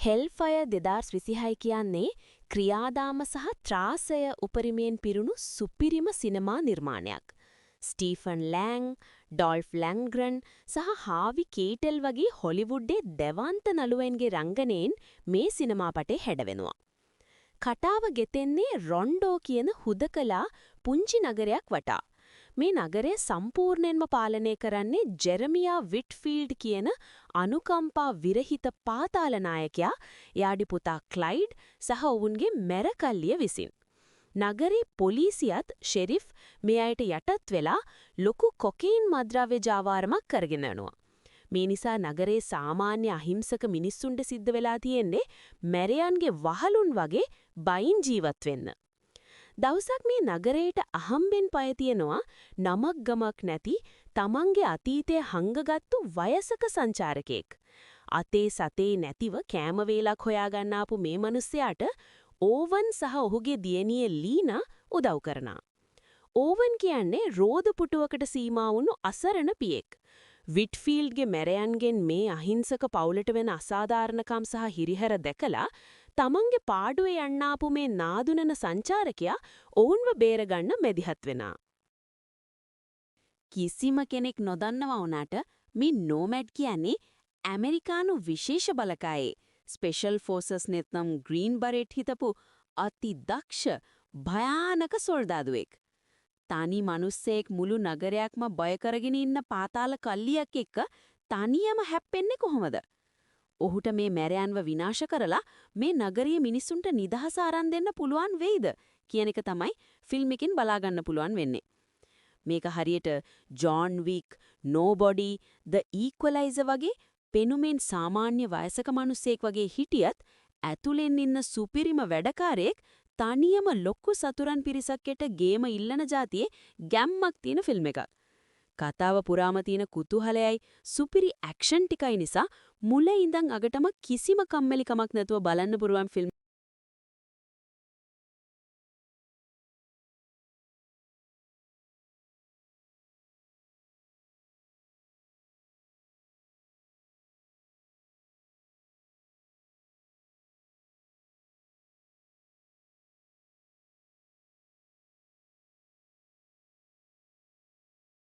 හෙල්ෆයර් 2026 කියන්නේ ක්‍රියාදාම සහ ත්‍රාසය උපරිමයෙන් පිරුණු සුපිරිම සිනමා නිර්මාණයක්. ස්ටීෆන් ලෑන්, ඩොල්ෆ් ලැන්ග්‍රන් සහ හාවි කේටල් වගේ හොලිවුඩ්ඩේ දැවන්ත නළුවන්ගේ රංගනයෙන් මේ සිනමාපටේ හැඩවෙනවා. කතාව ගෙතෙන්නේ රොන්ඩෝ කියන හුදකලා පුංචි නගරයක් වටා. මේ නගරය සම්පූර්ණයෙන්ම පාලනය කරන්නේ ජෙරමියා විට්ෆීල්ඩ් කියන අනුකම්පා විරහිත පාතාල නායකයා, එයාගේ පුතා ක්ලයිඩ් සහ ඔවුන්ගේ මැරකල්ලිය විසින්. නගරේ පොලිසියත් ෂෙරිෆ් මේ අයට යටත් වෙලා ලොකු කොකේන් මද්‍රව්‍ය ජාවාරමක් කරගෙන යනවා. මේ නිසා නගරේ සාමාන්‍ය අහිංසක මිනිස්සුන්ට සිද්ධ වෙලා තියෙන්නේ මැරයන්ගේ වහලුන් වගේ බයින් ජීවත් වෙන්න. දවසක් මේ නගරයට අහම්බෙන් පය තියනවා නමක් ගමක් නැති තමන්ගේ අතීතය හංගගත්තු වයසක සංචාරකයෙක්. අතේ සතේ නැතිව කෑම වේලක් හොයාගන්න ආපු මේ මිනිස්සයාට ඕවන් සහ ඔහුගේ දියණිය ලීනා උදව් කරනවා. ඕවන් කියන්නේ රෝද පුටුවකට සීමා වුණු අසරණ පියෙක්. විට්ෆීල්ඩ්ගේ මැරයන්ගෙන් මේ අහිංසක පවුලට වෙන අසාධාරණකම් සහ හිරිහැර දැකලා තමන්ගේ පාඩුවේ යන්න ආපු මේ නාදුනන සංචාරකයා ඔවුන්ව බේරගන්න මැදිහත් වෙනවා. කිසිම කෙනෙක් නොදන්නවා වුණාට මේ නෝමැඩ් කියන්නේ ඇමරිකානු විශේෂ බලකායේ ස්පෙෂල් ෆෝසස් නැත්නම් ග්‍රීන් බරෙට් හිටපු අති දක්ෂ භයානක සොල්දාදුවෙක්. තනි මිනිස්සෙක් මුළු නගරයක්ම බය කරගෙන ඉන්න පාතාල කල්ලියක් එක්ක තනියම හැප්පෙන්නේ කොහොමද? ඔහුට මේ මැරයන්ව විනාශ කරලා මේ නගරීය මිනිසුන්ට නිදහස අරන් දෙන්න පුළුවන් වෙයිද කියන එක තමයි ෆිල්ම් එකෙන් බලාගන්න පුළුවන් වෙන්නේ. මේක හරියට ජොන් වික්, නෝබොඩි, ද ඊක්වලයිසර් වගේ පෙනුමෙන් සාමාන්‍ය වයසක මිනිසෙක් වගේ හිටියත් ඇතුලෙන් ඉන්න සුපිරිම වැඩකාරයෙක් තනියම ලොකු සතුරන් පිරිසක්කට ගේම ඉල්ලන જાතියේ ගැම්මක් තියෙන ෆිල්ම් එකක්. කතාව පුරාම තියෙන කුතුහලයයි සුපිරි ඇක්ෂන් ටිකයි නිසා මුල ඉඳන් අගටම කිසිම කම්මැලිකමක් නැතුව බලන්න පුරුවන් ෆිල්ම්